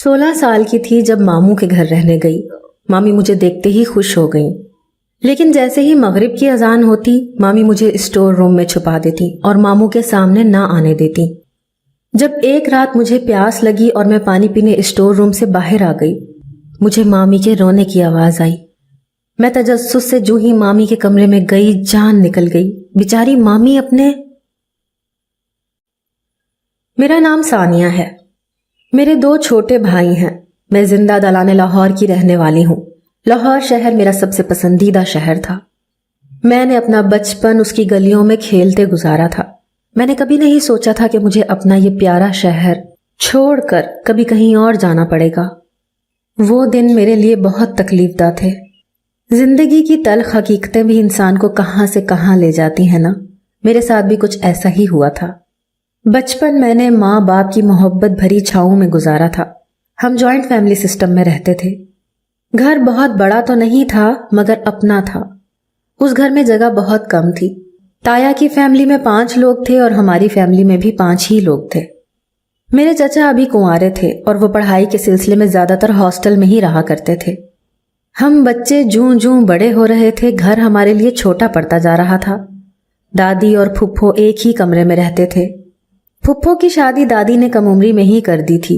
16 साल की थी जब मामू के घर रहने गई। मामी मुझे देखते ही खुश हो गईं। लेकिन जैसे ही मगरिब की अजान होती, मामी मुझे स्टोर रूम में छुपा देती और मामू के सामने ना आने देती। जब एक रात मुझे प्यास लगी और मैं पानी पीने स्टोर रूम से बाहर आ गई, मुझे मामी के रोने की आवाज आई। मैं तजस्सुस से जो ही मामी के कमरे में गई, जान निकल गई। बेचारी मामी अपने। मेरा नाम सानिया है। मेरे 2 छोटे भाई हैं। मैं जिंदा दलाने लाहौर की रहने वाली हूँ। लाहौर शहर मेरा सबसे पसंदीदा शहर था। मैंने अपना बचपन उसकी गलियों में खेलते गुजारा था। मैंने कभी नहीं सोचा था कि मुझे अपना ये प्यारा शहर छोड़कर कभी कहीं और जाना पड़ेगा। वो दिन मेरे लिए बहुत तकलीफदा थे। जिंदगी की तल्ख हकीकतें भी इंसान को कहाँ से कहाँ ले जाती हैं ना। मेरे साथ भी कुछ ऐसा ही हुआ था। बचपन मैंने माँ बाप की मोहब्बत भरी छाँव में गुजारा था। हम जॉइंट फैमिली सिस्टम में रहते थे। घर बहुत बड़ा तो नहीं था, मगर अपना था। उस घर में जगह बहुत कम थी। ताया की फैमिली में 5 लोग थे और हमारी फैमिली में भी 5 ही लोग थे। मेरे चचा अभी कुंवारे थे और वो पढ़ाई के सिलसिले में ज्यादातर हॉस्टल में ही रहा करते थे। हम बच्चे जूं जूं बड़े हो रहे थे, घर हमारे लिए छोटा पड़ता जा रहा था। दादी और फुफ्फो एक ही कमरे में रहते थे। फुफ्फो की शादी दादी ने कम उम्री में ही कर दी थी।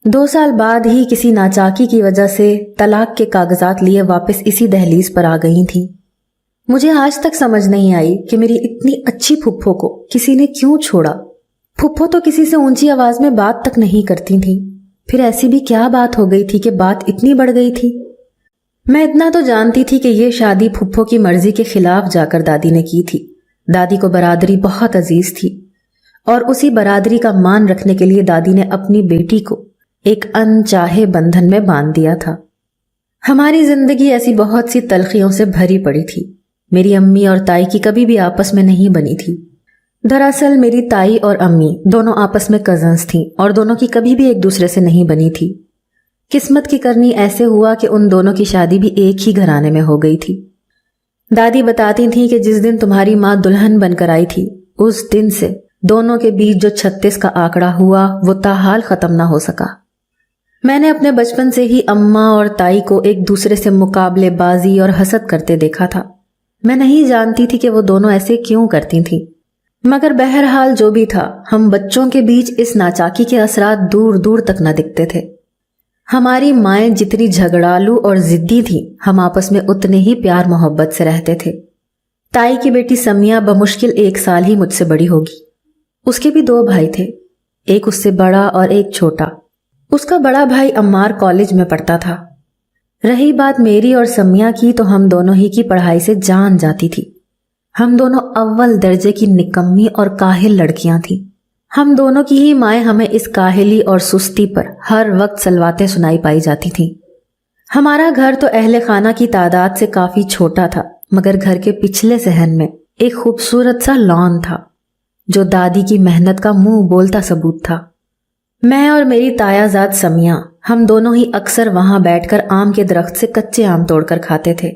2 साल बाद ही किसी नाचाकी की वजह से तलाक के कागजात लिए वापस इसी दहलीज पर आ गई थी। मुझे आज तक समझ नहीं आई कि मेरी इतनी अच्छी फुफ्फो को किसी ने क्यों छोड़ा। फुफ्फो तो किसी से ऊंची आवाज में बात तक नहीं करती थी। फिर ऐसी भी क्या बात हो गई थी कि बात इतनी बढ़ गई थी। मैं इतना तो जानती थी कि ये शादी फुफ्फो की मर्जी के खिलाफ जाकर दादी ने की थी। दादी को बरादरी बहुत अजीज थी और उसी बरादरी का मान रखने के लिए दादी ने अपनी बेटी को एक अनचाहे बंधन में बांध दिया था। हमारी जिंदगी ऐसी बहुत सी तलखियों से भरी पड़ी थी। मेरी अम्मी और ताई की कभी भी आपस में नहीं बनी थी। दरअसल मेरी ताई और अम्मी दोनों आपस में कजन्स थीं और दोनों की कभी भी एक दूसरे से नहीं बनी थी। किस्मत की करनी ऐसे हुआ कि उन दोनों की शादी भी एक ही घराने में हो गई थी। दादी बताती थी कि जिस दिन तुम्हारी माँ दुल्हन बनकर आई थी, उस दिन से दोनों के बीच जो 36 का आंकड़ा हुआ, वो ताहाल खत्म ना हो सका। मैंने अपने बचपन से ही अम्मा और ताई को एक दूसरे से मुकाबलेबाजी और हसद करते देखा था। मैं नहीं जानती थी कि वो दोनों ऐसे क्यों करती थीं, मगर बहरहाल जो भी था, हम बच्चों के बीच इस नाचाकी के असरात दूर दूर तक न दिखते थे। हमारी माएँ जितनी झगड़ालू और जिद्दी थी, हम आपस में उतने ही प्यार मोहब्बत से रहते थे। ताई की बेटी समिया बमुश्किल 1 साल ही मुझसे बड़ी होगी। उसके भी 2 भाई थे, एक उससे बड़ा और एक छोटा। उसका बड़ा भाई अम्मार कॉलेज में पढ़ता था। रही बात मेरी और समिया की, तो हम दोनों ही की पढ़ाई से जान जाती थी। हम दोनों अव्वल दर्जे की निकम्मी और काहिल लड़कियां थीं। हम दोनों की ही माएँ हमें इस काहिली और सुस्ती पर हर वक्त सलवातें सुनाई पाई जाती थीं। हमारा घर तो अहले खाना की तादाद से काफी छोटा था, मगर घर के पिछले सहन में एक खूबसूरत सा लॉन था, जो दादी की मेहनत का मुंह बोलता सबूत था। मैं और मेरी तायाजाद समिया, हम दोनों ही अक्सर वहां बैठकर आम के दरख्त से कच्चे आम तोड़कर खाते थे।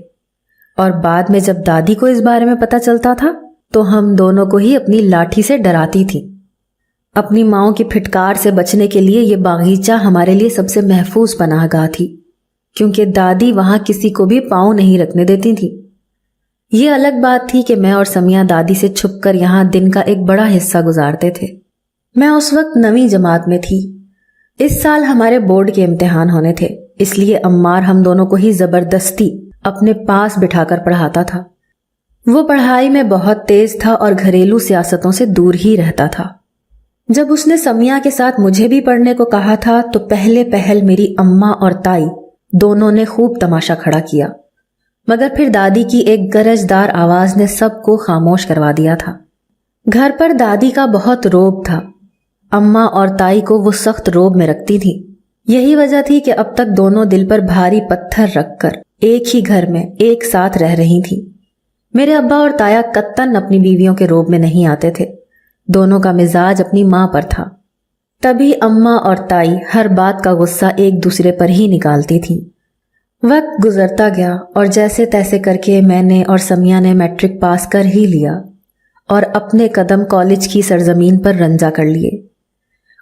और बाद में जब दादी को इस बारे में पता चलता था, तो हम दोनों को ही अपनी लाठी से डराती थी। अपनी माओं की फिटकार से बचने के लिए ये बागीचा हमारे लिए सबसे महफूज पनाहगाह थी, क्योंकि दादी वहां किसी को भी पाँव नहीं रखने देती थी। ये अलग बात थी कि मैं और समिया दादी से छुपकर यहाँ दिन का एक बड़ा हिस्सा गुजारते थे। मैं उस वक्त 9वीं जमात में थी। इस साल हमारे बोर्ड के इम्तिहान होने थे, इसलिए अम्मार हम दोनों को ही जबरदस्ती अपने पास बिठाकर पढ़ाता था। वो पढ़ाई में बहुत तेज था और घरेलू सियासतों से दूर ही रहता था। जब उसने समिया के साथ मुझे भी पढ़ने को कहा था, तो पहले पहल मेरी अम्मा और ताई दोनों ने खूब तमाशा खड़ा किया, मगर फिर दादी की एक गरजदार आवाज ने सबको खामोश करवा दिया था। घर पर दादी का बहुत रोब था। अम्मा और ताई को वो सख्त रोब में रखती थी। यही वजह थी कि अब तक दोनों दिल पर भारी पत्थर रखकर एक ही घर में एक साथ रह रही थी। मेरे अब्बा और ताया कत्तन अपनी बीवियों के रोब में नहीं आते थे। दोनों का मिजाज अपनी माँ पर था। तभी अम्मा और ताई हर बात का गुस्सा एक दूसरे पर ही निकालती थीं। वक्त गुजरता गया और जैसे तैसे करके मैंने और समिया ने मैट्रिक पास कर ही लिया और अपने कदम कॉलेज की सरजमीन पर रंजा कर लिए।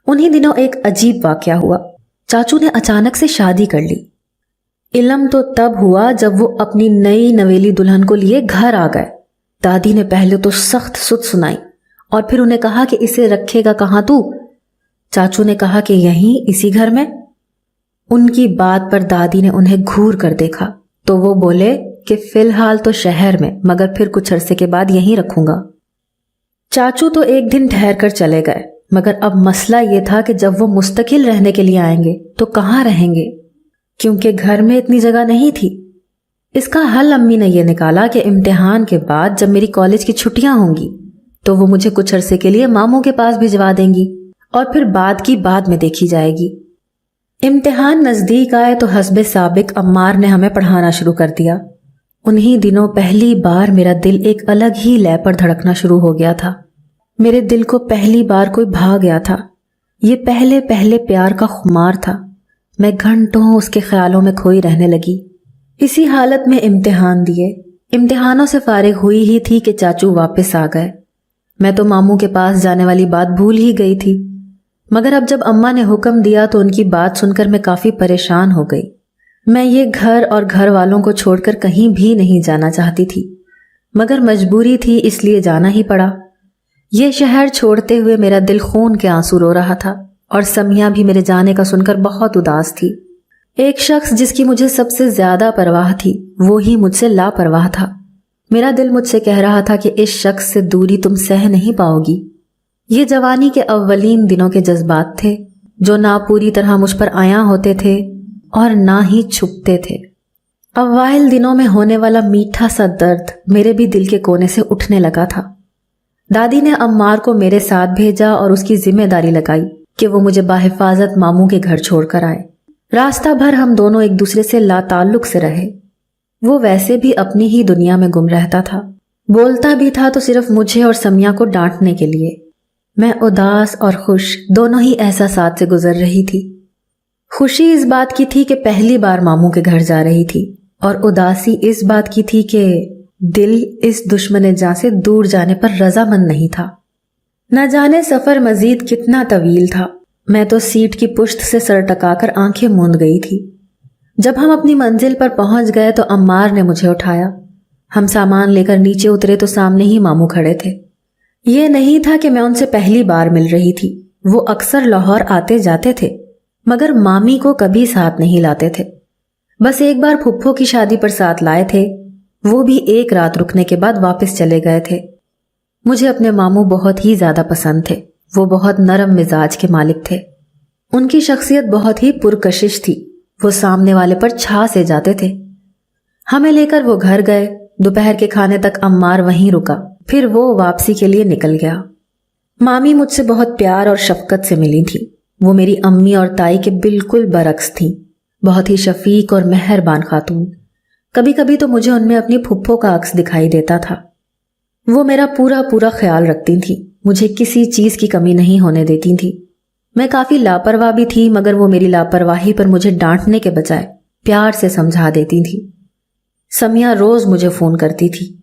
उन्हीं दिनों एक अजीब वाकया हुआ। चाचू ने अचानक से शादी कर ली। इल्म तो तब हुआ जब वो अपनी नई नवेली दुल्हन को लिए घर आ गए। दादी ने पहले तो सख्त सुध सुनाई और फिर उन्हें कहा कि इसे रखेगा कहाँ तू। चाचू ने कहा कि यहीं इसी घर में। उनकी बात पर दादी ने उन्हें घूर कर देखा तो वो बोले कि फिलहाल तो शहर में, मगर फिर कुछ अरसे के बाद यहीं रखूंगा। चाचू तो एक दिन ठहर कर चले गए, मगर अब मसला ये था कि जब वो मुस्तकिल रहने के लिए आएंगे तो कहाँ रहेंगे, क्योंकि घर में इतनी जगह नहीं थी। इसका हल अम्मी ने यह निकाला कि इम्तिहान के बाद जब मेरी कॉलेज की छुट्टियां होंगी तो वो मुझे कुछ अरसे के लिए मामू के पास भिजवा देंगी और फिर बात की बाद में देखी जाएगी। इम्तिहान नजदीक आए तो हस्बे साबिक अम्मार ने हमें पढ़ाना शुरू कर दिया। उन्हीं दिनों पहली बार मेरा दिल एक अलग ही लय पर धड़कना शुरू हो गया था। मेरे दिल को पहली बार कोई भा गया था। ये पहले पहले प्यार का खुमार था। मैं घंटों उसके ख्यालों में खोई रहने लगी। इसी हालत में इम्तिहान दिए। इम्तिहानों से फारिग हुई ही थी कि चाचू वापस आ गए। मैं तो मामू के पास जाने वाली बात भूल ही गई थी, मगर अब जब अम्मा ने हुक्म दिया तो उनकी बात सुनकर मैं काफी परेशान हो गई। मैं ये घर और घर वालों को छोड़कर कहीं भी नहीं जाना चाहती थी, मगर मजबूरी थी इसलिए जाना ही पड़ा। ये शहर छोड़ते हुए मेरा दिल खून के आंसू रो रहा था और समिया भी मेरे जाने का सुनकर बहुत उदास थी। एक शख्स जिसकी मुझे सबसे ज्यादा परवाह थी वो ही मुझसे लापरवाह था। मेरा दिल मुझसे कह रहा था कि इस शख्स से दूरी तुम सह नहीं पाओगी। ये जवानी के अव्वलीन दिनों के जज्बात थे जो ना पूरी तरह मुझ पर आया होते थे और ना ही छुपते थे। अव्वाइल दिनों में होने वाला मीठा सा दर्द मेरे भी दिल के कोने से उठने लगा था। दादी ने अम्मार को मेरे साथ भेजा और उसकी जिम्मेदारी लगाई कि वो मुझे बाहिफाजत मामू के घर छोड़कर आए। रास्ता भर हम दोनों एक दूसरे से लाताल्लुक से रहे। वो वैसे भी अपनी ही दुनिया में गुम रहता था। बोलता भी था तो सिर्फ मुझे और समिया को डांटने के लिए। मैं उदास और खुश दोनों ही एहसासात से गुजर रही थी। खुशी इस बात की थी कि पहली बार मामू के घर जा रही थी और उदासी इस बात की थी कि दिल इस दुश्मन जान से दूर जाने पर रजामंद नहीं था। न जाने सफर मजीद कितना तवील था। मैं तो सीट की पुश्त से सर टकाकर आंखें मूंद गई थी। जब हम अपनी मंजिल पर पहुंच गए तो अम्मार ने मुझे उठाया। हम सामान लेकर नीचे उतरे तो सामने ही मामू खड़े थे। ये नहीं था कि मैं उनसे पहली बार मिल रही थी। वो अक्सर लाहौर आते जाते थे, मगर मामी को कभी साथ नहीं लाते थे। बस एक बार फुप्पो की शादी पर साथ लाए थे, वो भी एक रात रुकने के बाद वापस चले गए थे। मुझे अपने मामू बहुत ही ज्यादा पसंद थे। वो बहुत नरम मिजाज के मालिक थे। उनकी शख्सियत बहुत ही पुरकशिश थी। वो सामने वाले पर छा से जाते थे। हमें लेकर वो घर गए। दोपहर के खाने तक अम्मार वहीं रुका, फिर वो वापसी के लिए निकल गया। मामी मुझसे बहुत प्यार और शफकत से मिली थी। वो मेरी अम्मी और ताई के बिल्कुल बरक्स थी। बहुत ही शफीक और मेहरबान खातून। कभी कभी तो मुझे उनमें अपनी फुप्पो का अक्स दिखाई देता था। वो मेरा पूरा पूरा ख्याल रखती थी। मुझे किसी चीज की कमी नहीं होने देती थी। मैं काफी लापरवाह भी थी, मगर वो मेरी लापरवाही पर मुझे डांटने के बजाय प्यार से समझा देती थी। समिया रोज मुझे फोन करती थी।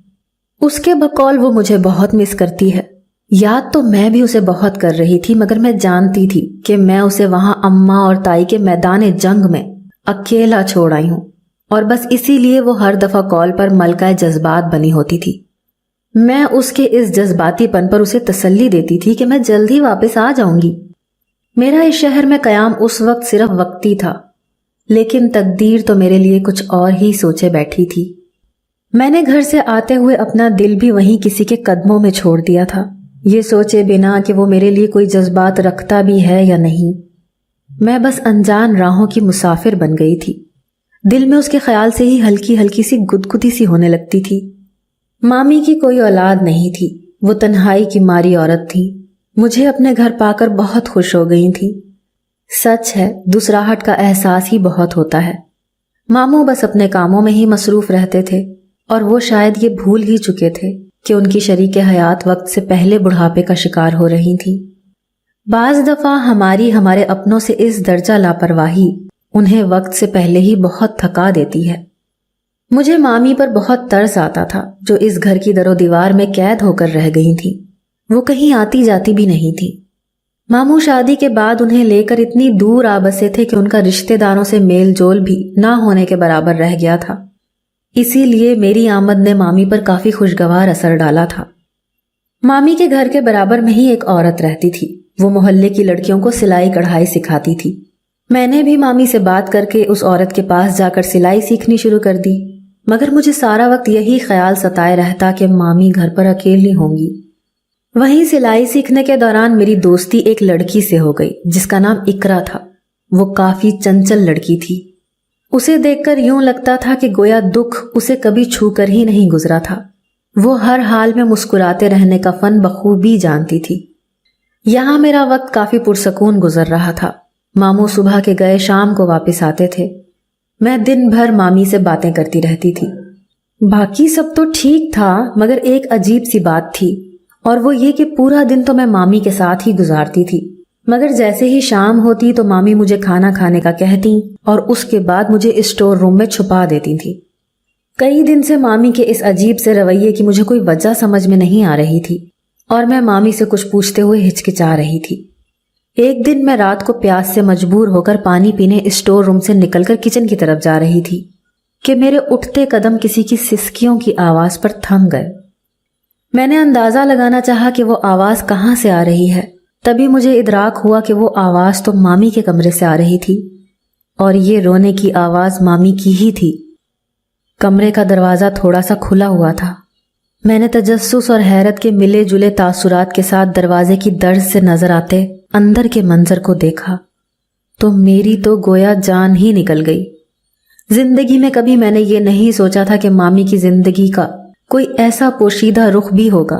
उसके बकौल वो मुझे बहुत मिस करती है। याद तो मैं भी उसे बहुत कर रही थी, मगर मैं जानती थी कि मैं उसे वहां अम्मा और ताई के मैदान जंग में अकेला छोड़ आई हूं, और बस इसीलिए वो हर दफा कॉल पर मलकाए जज्बात बनी होती थी। मैं उसके इस जज्बातीपन पर उसे तसल्ली देती थी कि मैं जल्द ही वापस आ जाऊंगी। मेरा इस शहर में कयाम उस वक्त सिर्फ वक्ती था, लेकिन तकदीर तो मेरे लिए कुछ और ही सोचे बैठी थी। मैंने घर से आते हुए अपना दिल भी वहीं किसी के कदमों में छोड़ दिया था, ये सोचे बिना कि वो मेरे लिए कोई जज्बात रखता भी है या नहीं। मैं बस अनजान राहों की मुसाफिर बन गई थी। दिल में उसके ख्याल से ही हल्की हल्की सी गुदगुदी सी होने लगती थी। मामी की कोई औलाद नहीं थी। वो तन्हाई की मारी औरत थी। मुझे अपने घर पाकर बहुत खुश हो गई थी। सच है, दूसराहट का एहसास ही बहुत होता है। मामू बस अपने कामों में ही मसरूफ रहते थे, और वो शायद ये भूल ही चुके थे कि उनकी शरीके हयात वक्त से पहले बुढ़ापे का शिकार हो रही थी। बाज दफा हमारे अपनों से इस दर्जा लापरवाही उन्हें वक्त से पहले ही बहुत थका देती है। मुझे मामी पर बहुत तरस आता था, जो इस घर की दरो दीवार में कैद होकर रह गई थी। वो कहीं आती जाती भी नहीं थी। मामू शादी के बाद उन्हें लेकर इतनी दूर आ बसे थे कि उनका रिश्तेदारों से मेल जोल भी ना होने के बराबर रह गया था। इसीलिए मेरी आमद ने मामी पर काफी खुशगवार असर डाला था। मामी के घर के बराबर में ही एक औरत रहती थी। वो मोहल्ले की लड़कियों को सिलाई कढ़ाई सिखाती थी। मैंने भी मामी से बात करके उस औरत के पास जाकर सिलाई सीखनी शुरू कर दी, मगर मुझे सारा वक्त यही ख्याल सताए रहता कि मामी घर पर अकेली होंगी। वहीं सिलाई सीखने के दौरान मेरी दोस्ती एक लड़की से हो गई जिसका नाम इकरा था। वो काफी चंचल लड़की थी। उसे देखकर यूं लगता था कि गोया दुख उसे कभी छूकर ही नहीं गुजरा था। वो हर हाल में मुस्कुराते रहने का फन बखूबी जानती थी। यहाँ मेरा वक्त काफी पुरसकून गुजर रहा था। मामू सुबह के गए शाम को वापस आते थे। मैं दिन भर मामी से बातें करती रहती थी। बाकी सब तो ठीक था, मगर एक अजीब सी बात थी, और वो ये कि पूरा दिन तो मैं मामी के साथ ही गुजारती थी, मगर जैसे ही शाम होती तो मामी मुझे खाना खाने का कहती और उसके बाद मुझे स्टोर रूम में छुपा देती थी। कई दिन से मामी के इस अजीब से रवैये की मुझे कोई वजह समझ में नहीं आ रही थी और मैं मामी से कुछ पूछते हुए हिचकिचा रही थी। एक दिन मैं रात को प्यास से मजबूर होकर पानी पीने स्टोर रूम से निकलकर किचन की तरफ जा रही थी कि मेरे उठते कदम किसी की सिसकियों की आवाज पर थम गए। मैंने अंदाजा लगाना चाहा कि वो आवाज कहाँ से आ रही है। तभी मुझे इदराक हुआ कि वो आवाज तो मामी के कमरे से आ रही थी और ये रोने की आवाज मामी की ही थी। कमरे का दरवाजा थोड़ा सा खुला हुआ था। मैंने तजस्सुस और हैरत के मिले जुले तासुरात के साथ दरवाजे की दर्ज से नजर आते अंदर के मंजर को देखा तो मेरी तो गोया जान ही निकल गई। जिंदगी में कभी मैंने ये नहीं सोचा था कि मामी की जिंदगी का कोई ऐसा पोशीदा रुख भी होगा।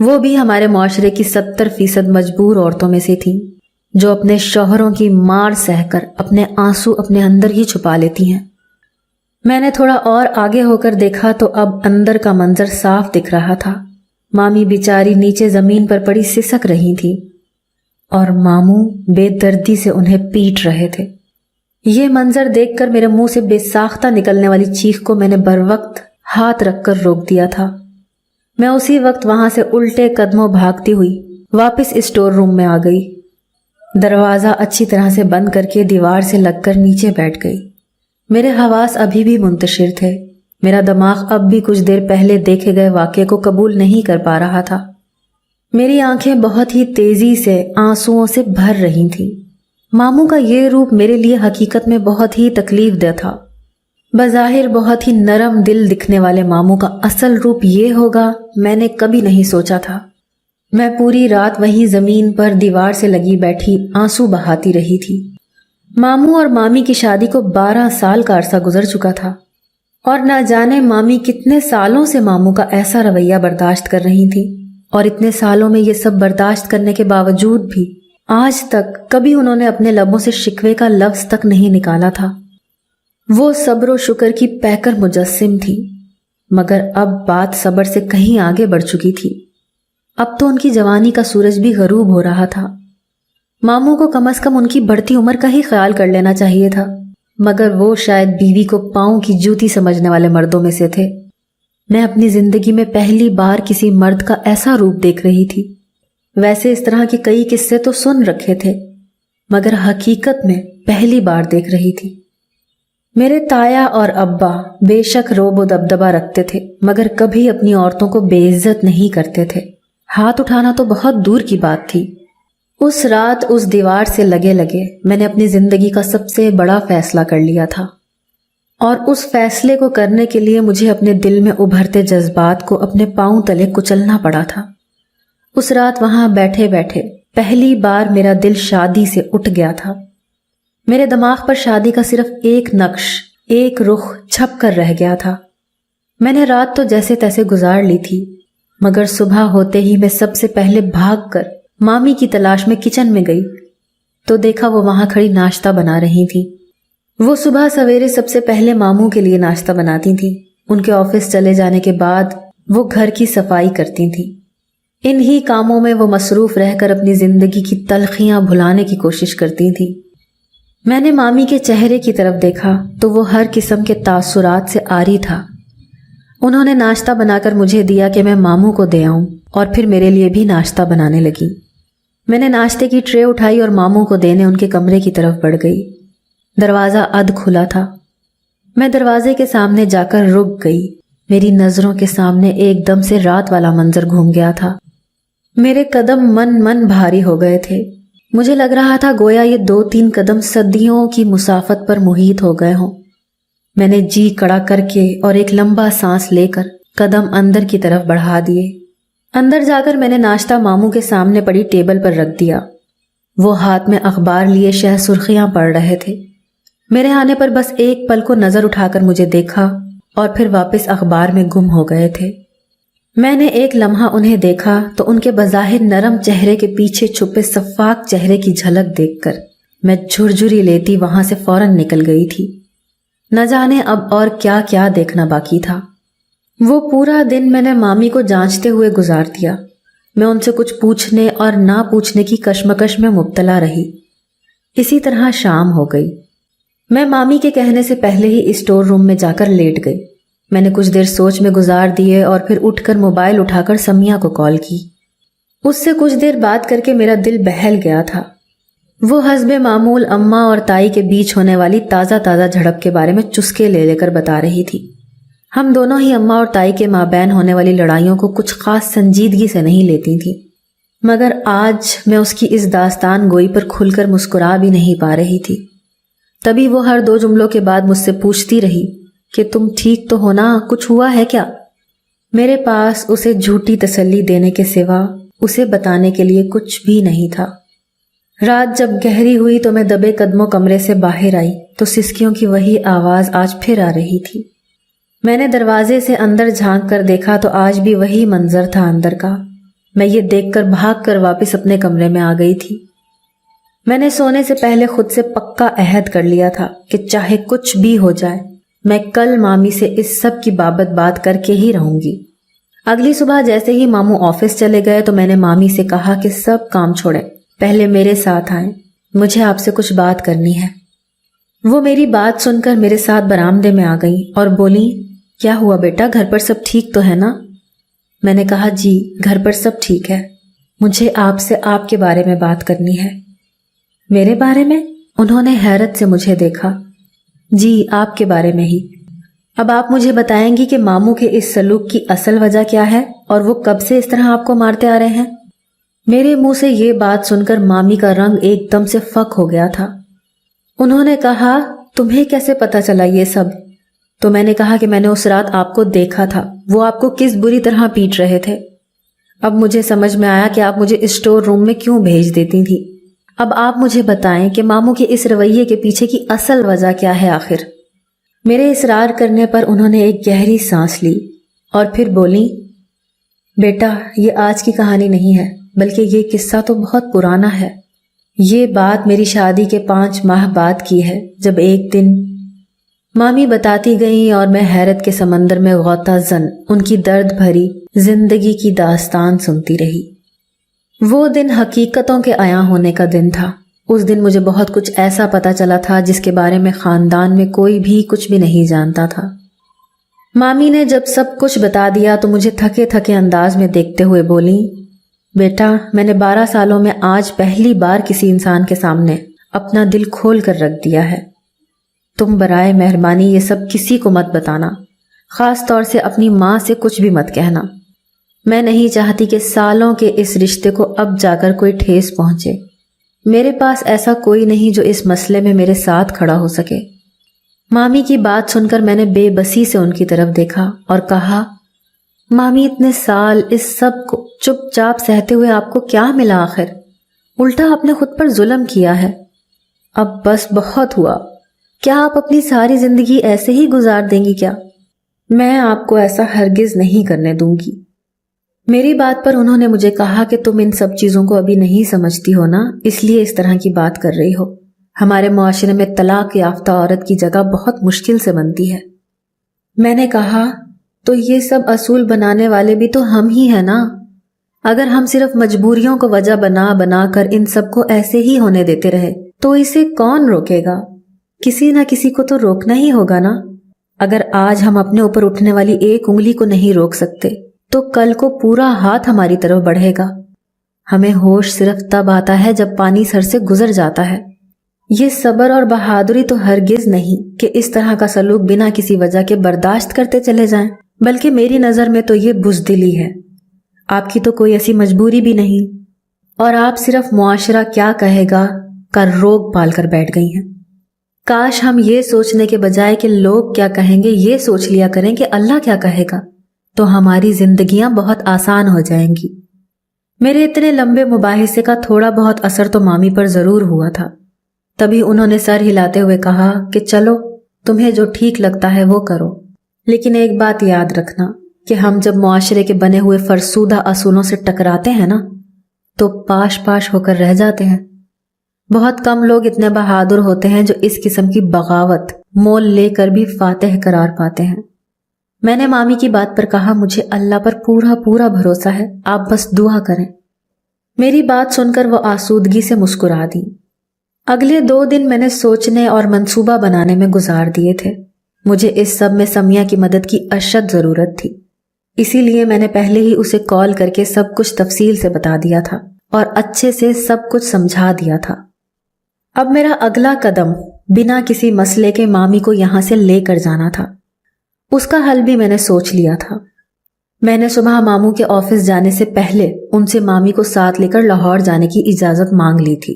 वो भी हमारे मुआशरे की 70% मजबूर औरतों में से थी जो अपने शौहरों की मार सहकर अपने आंसू अपने अंदर ही छुपा लेती हैं। मैंने थोड़ा और आगे होकर देखा तो अब अंदर का मंजर साफ दिख रहा था। मामी बेचारी नीचे जमीन पर पड़ी सिसक रही थी और मामू बेदर्दी से उन्हें पीट रहे थे। ये मंजर देखकर मेरे मुंह से बेसाख्ता निकलने वाली चीख को मैंने बरवक्त हाथ रखकर रोक दिया था। मैं उसी वक्त वहां से उल्टे कदमों भागती हुई वापस स्टोर रूम में आ गई। दरवाजा अच्छी तरह से बंद करके दीवार से लगकर नीचे बैठ गई। मेरे हवास अभी भी मुंतशिर थे। मेरा दिमाग अब भी कुछ देर पहले देखे गए वाक़ये को कबूल नहीं कर पा रहा था। मेरी आंखें बहुत ही तेजी से आंसुओं से भर रही थीं। मामू का ये रूप मेरे लिए हकीकत में बहुत ही तकलीफदेह था। बज़ाहिर बहुत ही नरम दिल दिखने वाले मामू का असल रूप ये होगा मैंने कभी नहीं सोचा था। मैं पूरी रात वहीं जमीन पर दीवार से लगी बैठी आंसू बहाती रही थी। मामू और मामी की शादी को 12 साल का अरसा गुजर चुका था और ना जाने मामी कितने सालों से मामू का ऐसा रवैया बर्दाश्त कर रही थी, और इतने सालों में ये सब बर्दाश्त करने के बावजूद भी आज तक कभी उन्होंने अपने लबों से शिकवे का लफ्ज तक नहीं निकाला था। वो सब्र शुक्र की पैकर मुजस्सिम थी, मगर अब बात सब्र से कहीं आगे बढ़ चुकी थी। अब तो उनकी जवानी का सूरज भी गरूब हो रहा था। मामू को कम से कम उनकी बढ़ती उम्र का ही ख्याल कर लेना चाहिए था, मगर वो शायद बीवी को पांव की जूती समझने वाले मर्दों में से थे। मैं अपनी जिंदगी में पहली बार किसी मर्द का ऐसा रूप देख रही थी। वैसे इस तरह के कई किस्से तो सुन रखे थे, मगर हकीकत में पहली बार देख रही थी। मेरे ताया और अब्बा बेशक रोब दबदबा रखते थे, मगर कभी अपनी औरतों को बेइज्जत नहीं करते थे। हाथ उठाना तो बहुत दूर की बात थी। उस रात उस दीवार से लगे लगे मैंने अपनी जिंदगी का सबसे बड़ा फैसला कर लिया था, और उस फैसले को करने के लिए मुझे अपने दिल में उभरते जज्बात को अपने पांव तले कुचलना पड़ा था। उस रात वहां बैठे बैठे पहली बार मेरा दिल शादी से उठ गया था। मेरे दिमाग पर शादी का सिर्फ एक नक्श, एक रुख छप कर रह गया था। मैंने रात तो जैसे तैसे गुजार ली थी, मगर सुबह होते ही मैं सबसे पहले भागकर मामी की तलाश में किचन में गई तो देखा वो वहां खड़ी नाश्ता बना रही थी। वो सुबह सवेरे सबसे पहले मामू के लिए नाश्ता बनाती थी। उनके ऑफिस चले जाने के बाद वो घर की सफाई करती थी। इन्हीं कामों में वो मसरूफ रहकर अपनी जिंदगी की तलखियां भुलाने की कोशिश करती थी। मैंने मामी के चेहरे की तरफ देखा तो वो हर किस्म के तासुरात से आरी था। उन्होंने नाश्ता बनाकर मुझे दिया कि मैं मामू को दे आऊं, और फिर मेरे लिए भी नाश्ता बनाने लगी। मैंने नाश्ते की ट्रे उठाई और मामू को देने उनके कमरे की तरफ बढ़ गई। दरवाज़ा अध खुला था। मैं दरवाजे के सामने जाकर रुक गई। मेरी नज़रों के सामने एकदम से रात वाला मंजर घूम गया था। मेरे कदम मन भारी हो गए थे। मुझे लग रहा था गोया ये 2-3 कदम सदियों की मुसाफत पर मुहित हो गए हों। मैंने जी कड़ा करके और एक लंबा सांस लेकर कदम अंदर की तरफ बढ़ा दिए। अंदर जाकर मैंने नाश्ता मामू के सामने पड़ी टेबल पर रख दिया। वो हाथ में अखबार लिए शह सुर्खियां पढ़ रहे थे। मेरे आने पर बस एक पल को नजर उठाकर मुझे देखा और फिर वापस अखबार में गुम हो गए थे। मैंने एक लम्हा उन्हें देखा तो उनके बज़ाहिर नरम चेहरे के पीछे छुपे सफाक चेहरे की झलक देखकर मैं झुरझुरी लेती वहां से फौरन निकल गई थी। न जाने अब और क्या क्या देखना बाकी था। वो पूरा दिन मैंने मामी को जांचते हुए गुजार दिया। मैं उनसे कुछ पूछने और ना पूछने की कश्मकश में मुब्तला रही। इसी तरह शाम हो गई। मैं मामी के कहने से पहले ही स्टोर रूम में जाकर लेट गई। मैंने कुछ देर सोच में गुजार दिए और फिर उठकर मोबाइल उठाकर समिया को कॉल की। उससे कुछ देर बात करके मेरा दिल बहल गया था। वो हस्बे मामूल अम्मा और ताई के बीच होने वाली ताज़ा झड़प के बारे में चुस्के ले लेकर बता रही थी। हम दोनों ही अम्मा और ताई के माबैन होने वाली लड़ाइयों को कुछ खास संजीदगी से नहीं लेती थी, मगर आज मैं उसकी इस दास्तान गोई पर खुलकर मुस्कुरा भी नहीं पा रही थी। तभी वो हर 2 जुमलों के बाद मुझसे पूछती रही कि तुम ठीक तो हो ना, कुछ हुआ है क्या? मेरे पास उसे झूठी तसल्ली देने के सिवा उसे बताने के लिए कुछ भी नहीं था। रात जब गहरी हुई तो मैं दबे कदमों कमरे से बाहर आई तो सिसकियों की वही आवाज़ आज फिर आ रही थी। मैंने दरवाजे से अंदर झांक कर देखा तो आज भी वही मंजर था अंदर का। मैं ये देखकर भागकर वापस अपने कमरे में आ गई थी। मैंने सोने से पहले खुद से पक्का अहद कर लिया था कि चाहे कुछ भी हो जाए मैं कल मामी से इस सब की बाबत बात करके ही रहूंगी। अगली सुबह जैसे ही मामू ऑफिस चले गए तो मैंने मामी से कहा कि सब काम छोड़ें, पहले मेरे साथ आएं, मुझे आपसे कुछ बात करनी है। वो मेरी बात सुनकर मेरे साथ बरामदे में आ गई और बोली, क्या हुआ बेटा, घर पर सब ठीक तो है ना? मैंने कहा, जी घर पर सब ठीक है, मुझे आपसे आपके बारे में बात करनी है। मेरे बारे में? उन्होंने हैरत से मुझे देखा। जी आपके बारे में ही। अब आप मुझे बताएंगी कि मामू के इस सलूक की असल वजह क्या है और वो कब से इस तरह आपको मारते आ रहे हैं? मेरे मुंह से ये बात सुनकर मामी का रंग एकदम से फक हो गया था। उन्होंने कहा, तुम्हें कैसे पता चला ये सब? तो मैंने कहा कि मैंने उस रात आपको देखा था, वो आपको किस बुरी तरह पीट रहे थे। अब मुझे समझ में आया कि आप मुझे स्टोर रूम में क्यों भेज देती थी। अब आप मुझे बताएं कि मामू के इस रवैये के पीछे की असल वजह क्या है आखिर? मेरे इसरार करने पर उन्होंने एक गहरी सांस ली और फिर बोली, बेटा ये आज की कहानी नहीं है, बल्कि ये किस्सा तो बहुत पुराना है। ये बात मेरी शादी के 5 माह बाद की है, जब एक दिन मामी बताती गई और मैं हैरत के समंदर में गौता जन उनकी दर्द भरी जिंदगी की दास्तान सुनती रही। वो दिन हकीकतों के आया होने का दिन था। उस दिन मुझे बहुत कुछ ऐसा पता चला था जिसके बारे में खानदान में कोई भी कुछ भी नहीं जानता था। मामी ने जब सब कुछ बता दिया तो मुझे थके थके अंदाज में देखते हुए बोली, बेटा मैंने 12 सालों में आज पहली बार किसी इंसान के सामने अपना दिल खोल कर रख दिया है। तुम बराए मेहरबानी ये सब किसी को मत बताना, खास तौर से अपनी माँ से कुछ भी मत कहना। मैं नहीं चाहती कि सालों के इस रिश्ते को अब जाकर कोई ठेस पहुंचे। मेरे पास ऐसा कोई नहीं जो इस मसले में मेरे साथ खड़ा हो सके। मामी की बात सुनकर मैंने बेबसी से उनकी तरफ देखा और कहा, मामी इतने साल इस सब को चुपचाप सहते हुए आपको क्या मिला आखिर? उल्टा आपने खुद पर जुल्म किया है। अब बस बहुत हुआ। क्या आप अपनी सारी जिंदगी ऐसे ही गुजार देंगी क्या? मैं आपको ऐसा हरगिज नहीं करने दूंगी। मेरी बात पर उन्होंने मुझे कहा कि तुम इन सब चीज़ों को अभी नहीं समझती हो ना, इसलिए इस तरह की बात कर रही हो। हमारे मुआशरे में तलाक याफ्ता औरत की जगह बहुत मुश्किल से बनती है। मैंने कहा, तो ये सब असूल बनाने वाले भी तो हम ही हैं ना। अगर हम सिर्फ मजबूरियों को वजह बना बना कर इन सबको ऐसे ही होने देते रहे तो इसे कौन रोकेगा? किसी ना किसी को तो रोकना ही होगा ना। अगर आज हम अपने ऊपर उठने वाली एक उंगली को नहीं रोक सकते तो कल को पूरा हाथ हमारी तरफ बढ़ेगा। हमें होश सिर्फ तब आता है जब पानी सर से गुजर जाता है। ये सब्र और बहादुरी तो हरगिज नहीं कि इस तरह का सलूक बिना किसी वजह के बर्दाश्त करते चले जाएं, बल्कि मेरी नज़र में तो ये बुज़दिली है। आपकी तो कोई ऐसी मजबूरी भी नहीं और आप सिर्फ मुआशरा क्या कहेगा का रोग पाल कर बैठ गई हैं। काश हम ये सोचने के बजाय कि लोग क्या कहेंगे ये सोच लिया करें कि अल्लाह क्या कहेगा, तो हमारी जिंदगियां बहुत आसान हो जाएंगी। मेरे इतने लंबे मुबाहिसे का थोड़ा बहुत असर तो मामी पर जरूर हुआ था। तभी उन्होंने सर हिलाते हुए कहा कि चलो तुम्हें जो ठीक लगता है वो करो, लेकिन एक बात याद रखना कि हम जब मुआशरे के बने हुए फरसूदा असूलों से टकराते हैं ना, तो पाश पाश होकर रह जाते हैं। बहुत कम लोग इतने बहादुर होते हैं जो इस किस्म की बगावत मोल लेकर भी फातेह करार पाते हैं। मैंने मामी की बात पर कहा, मुझे अल्लाह पर पूरा पूरा भरोसा है, आप बस दुआ करें। मेरी बात सुनकर वो आसूदगी से मुस्कुरा दी। अगले 2 दिन मैंने सोचने और मंसूबा बनाने में गुजार दिए थे। मुझे इस सब में समिया की मदद की अशद जरूरत थी, इसीलिए मैंने पहले ही उसे कॉल करके सब कुछ तफसील से बता दिया था और अच्छे से सब कुछ समझा दिया था। अब मेरा अगला कदम बिना किसी मसले के मामी को यहां से लेकर जाना था। उसका हल भी मैंने सोच लिया था। मैंने सुबह मामू के ऑफिस जाने से पहले उनसे मामी को साथ लेकर लाहौर जाने की इजाजत मांग ली थी।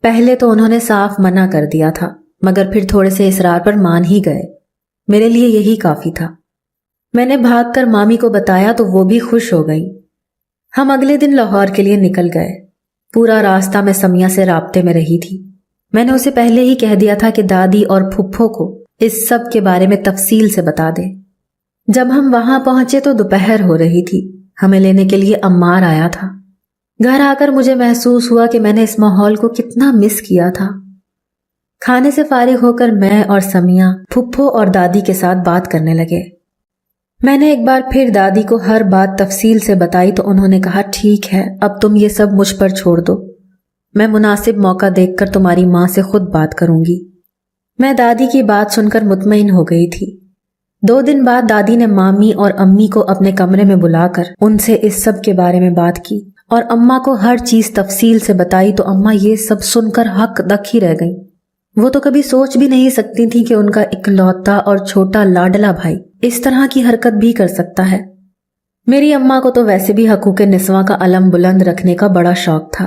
पहले तो उन्होंने साफ मना कर दिया था, मगर फिर थोड़े से इसरार पर मान ही गए। मेरे लिए यही काफी था। मैंने भागकर मामी को बताया तो वो भी खुश हो गई। हम अगले दिन लाहौर के लिए निकल गए। पूरा रास्ता मैं समिया से राब्ते में रही थी। मैंने उसे पहले ही कह दिया था कि दादी और फुफ्फो को इस सब के बारे में तफसील से बता दे। जब हम वहां पहुंचे तो दोपहर हो रही थी। हमें लेने के लिए अम्मार आया था। घर आकर मुझे महसूस हुआ कि मैंने इस माहौल को कितना मिस किया था। खाने से फारिग होकर मैं और समिया फुफ्फो और दादी के साथ बात करने लगे। मैंने एक बार फिर दादी को हर बात तफसील से बताई तो उन्होंने कहा, ठीक है, अब तुम ये सब मुझ पर छोड़ दो, मैं मुनासिब मौका देखकर तुम्हारी माँ से खुद बात करूंगी। मैं दादी की बात सुनकर मुतमईन हो गई थी। 2 दिन बाद दादी ने मामी और अम्मी को अपने कमरे में बुलाकर उनसे इस सब के बारे में बात की और अम्मा को हर चीज तफसील से बताई तो अम्मा ये सब सुनकर हक दक ही रह गई। वो तो कभी सोच भी नहीं सकती थी कि उनका इकलौता और छोटा लाडला भाई इस तरह की हरकत भी कर सकता है। मेरी अम्मा को तो वैसे भी हकूक़े निस्वां का अलम बुलंद रखने का बड़ा शौक था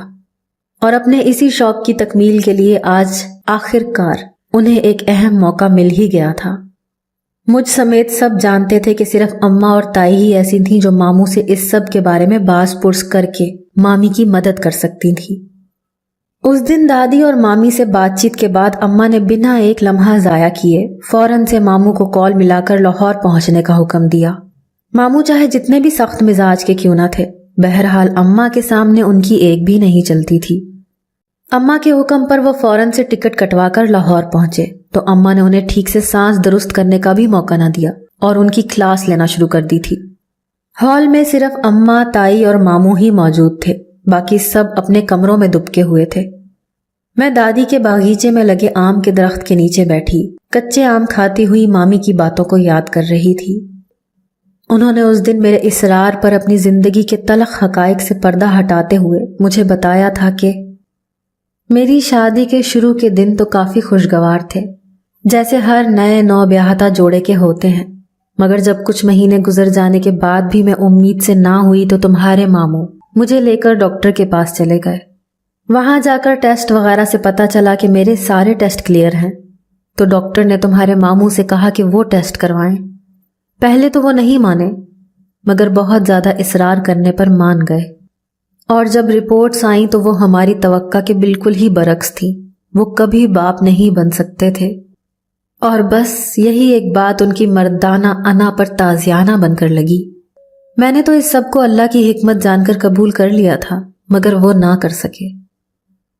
और अपने इसी शौक की तकमील के लिए आज आखिरकार उन्हें एक अहम मौका मिल ही गया था। मुझ समेत सब जानते थे कि सिर्फ अम्मा और ताई ही ऐसी थीं जो मामू से इस सब के बारे में बास पुर्स करके मामी की मदद कर सकती थी। उस दिन दादी और मामी से बातचीत के बाद अम्मा ने बिना एक लम्हा जाया किए फौरन से मामू को कॉल मिलाकर लाहौर पहुंचने का हुक्म दिया। मामू चाहे जितने भी सख्त मिजाज के क्यों न थे, बहरहाल अम्मा के सामने उनकी एक भी नहीं चलती थी। अम्मा के हुक्म पर वो फौरन से टिकट कटवा कर लाहौर पहुंचे तो अम्मा ने उन्हें ठीक से सांस दुरुस्त करने का भी मौका न दिया और उनकी क्लास लेना शुरू कर दी थी। हॉल में सिर्फ अम्मा, ताई और मामू ही मौजूद थे, बाकी सब अपने कमरों में दुबके हुए थे। मैं दादी के बागीचे में लगे आम के दरख्त के नीचे बैठी कच्चे आम खाती हुई मामी की बातों को याद कर रही थी। उन्होंने उस दिन मेरे इसरार पर अपनी जिंदगी के तलख हकाइक से पर्दा हटाते हुए मुझे बताया था कि मेरी शादी के शुरू के दिन तो काफी खुशगवार थे, जैसे हर नए नौब्याहता जोड़े के होते हैं, मगर जब कुछ महीने गुजर जाने के बाद भी मैं उम्मीद से ना हुई तो तुम्हारे मामू मुझे लेकर डॉक्टर के पास चले गए। वहां जाकर टेस्ट वगैरह से पता चला कि मेरे सारे टेस्ट क्लियर हैं, तो डॉक्टर ने तुम्हारे मामू से कहा कि वो टेस्ट करवाएं। पहले तो वो नहीं माने, मगर बहुत ज्यादा इसरार करने पर मान गए और जब रिपोर्ट्स आईं तो वो हमारी तवक्का के बिल्कुल ही बरक्स थी। वो कभी बाप नहीं बन सकते थे और बस यही एक बात उनकी मर्दाना अना पर ताजियाना बनकर लगी। मैंने तो इस सब को अल्लाह की हिकमत जानकर कबूल कर लिया था, मगर वो ना कर सके।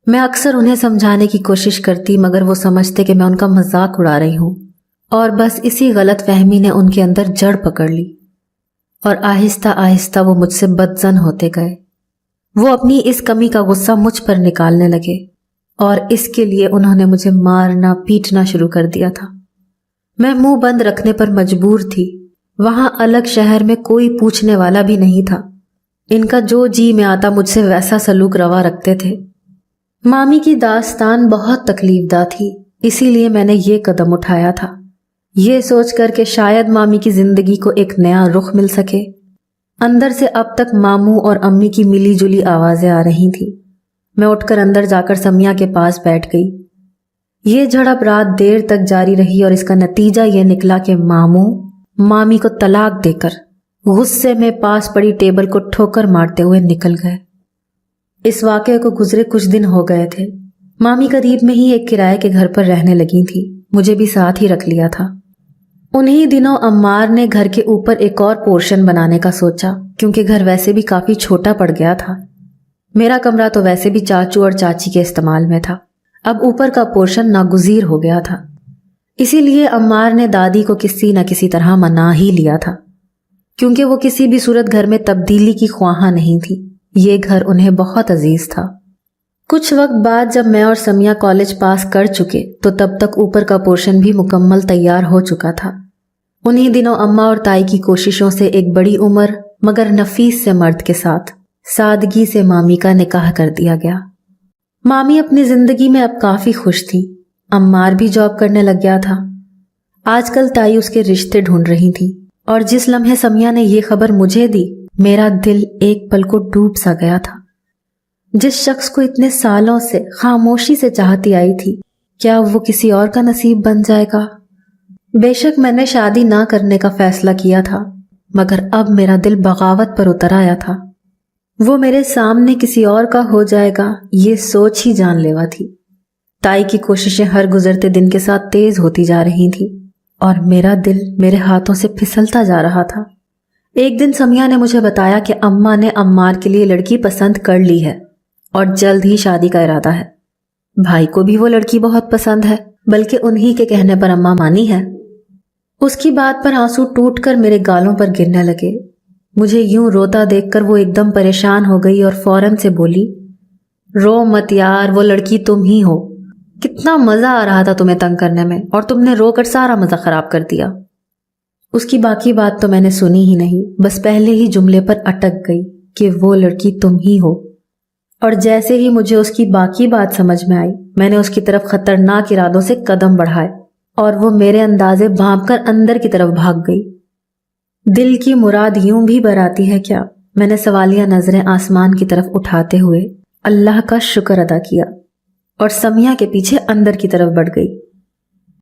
मैं अक्सर उन्हें समझाने की कोशिश करती, मगर वो समझते कि मैं उनका मजाक उड़ा रही हूँ और बस इसी गलत फहमी ने उनके अंदर जड़ पकड़ ली और आहिस्ता आहिस्ता वो मुझसे बदजन होते गए। वो अपनी इस कमी का गुस्सा मुझ पर निकालने लगे और इसके लिए उन्होंने मुझे मारना पीटना शुरू कर दिया था। मैं मुंह बंद रखने पर मजबूर थी। वहां अलग शहर में कोई पूछने वाला भी नहीं था। इनका जो जी में आता मुझसे वैसा सलूक रवा रखते थे। मामी की दास्तान बहुत तकलीफदा थी, इसीलिए मैंने ये कदम उठाया था, ये सोचकर कि शायद मामी की जिंदगी को एक नया रुख मिल सके। अंदर से अब तक मामू और अम्मी की मिली जुली आवाजें आ रही थी। मैं उठकर अंदर जाकर समिया के पास बैठ गई। ये झड़प रात देर तक जारी रही और इसका नतीजा ये निकला कि मामू मामी को तलाक देकर गुस्से में पास पड़ी टेबल को ठोकर मारते हुए निकल गए। इस वाक़ये को गुजरे कुछ दिन हो गए थे। मामी करीब में ही एक किराए के घर पर रहने लगी थी, मुझे भी साथ ही रख लिया था। उन्हीं दिनों अम्मार ने घर के ऊपर एक और पोर्शन बनाने का सोचा, क्योंकि घर वैसे भी काफी छोटा पड़ गया था। मेरा कमरा तो वैसे भी चाचू और चाची के इस्तेमाल में था, अब ऊपर का पोर्शन नागुजीर हो गया था। इसीलिए अम्मार ने दादी को किसी न किसी तरह मना ही लिया था, क्योंकि वो किसी भी सूरत घर में तब्दीली की ख्वाहा नहीं थी। ये घर उन्हें बहुत अजीज था। कुछ वक्त बाद जब मैं और समिया कॉलेज पास कर चुके तो तब तक ऊपर का पोर्शन भी मुकम्मल तैयार हो चुका था। उन्हीं दिनों अम्मा और ताई की कोशिशों से एक बड़ी उम्र मगर नफीस से मर्द के साथ सादगी से मामी का निकाह कर दिया गया। मामी अपनी जिंदगी में अब काफी खुश थी। अम्मार भी जॉब करने लग गया था। आजकल ताई उसके रिश्ते ढूंढ रही थी और जिस लम्हे समिया ने ये खबर मुझे दी, मेरा दिल एक पल को डूब सा गया था। जिस शख्स को इतने सालों से खामोशी से चाहती आई थी, क्या वो किसी और का नसीब बन जाएगा? बेशक मैंने शादी ना करने का फैसला किया था, मगर अब मेरा दिल बगावत पर उतर आया था। वो मेरे सामने किसी और का हो जाएगा, ये सोच ही जानलेवा थी। ताई की कोशिशें हर गुजरते दिन के साथ तेज होती जा रही थी और मेरा दिल मेरे हाथों से फिसलता जा रहा था। एक दिन समिया ने मुझे बताया कि अम्मा ने अम्मार के लिए लड़की पसंद कर ली है और जल्द ही शादी का इरादा है। भाई को भी वो लड़की बहुत पसंद है, बल्कि उन्हीं के कहने पर अम्मा मानी है। उसकी बात पर आंसू टूटकर मेरे गालों पर गिरने लगे। मुझे यूं रोता देखकर वो एकदम परेशान हो गई और फौरन से बोली, रो मत यार, वो लड़की तुम ही हो। कितना मजा आ रहा था तुम्हें तंग करने में और तुमने रोकर सारा मजा खराब कर दिया। उसकी बाकी बात तो मैंने सुनी ही नहीं, बस पहले ही जुमले पर अटक गई कि वो लड़की तुम ही हो। और जैसे ही मुझे उसकी बाकी बात समझ में आई, मैंने उसकी तरफ खतरनाक इरादों से कदम बढ़ाए और वो मेरे अंदाजे भांपकर अंदर की तरफ भाग गई। दिल की मुराद यूं भी बराती है क्या? मैंने सवालिया नजरें आसमान की तरफ उठाते हुए अल्लाह का शुक्र अदा किया और समिया के पीछे अंदर की तरफ बढ़ गई।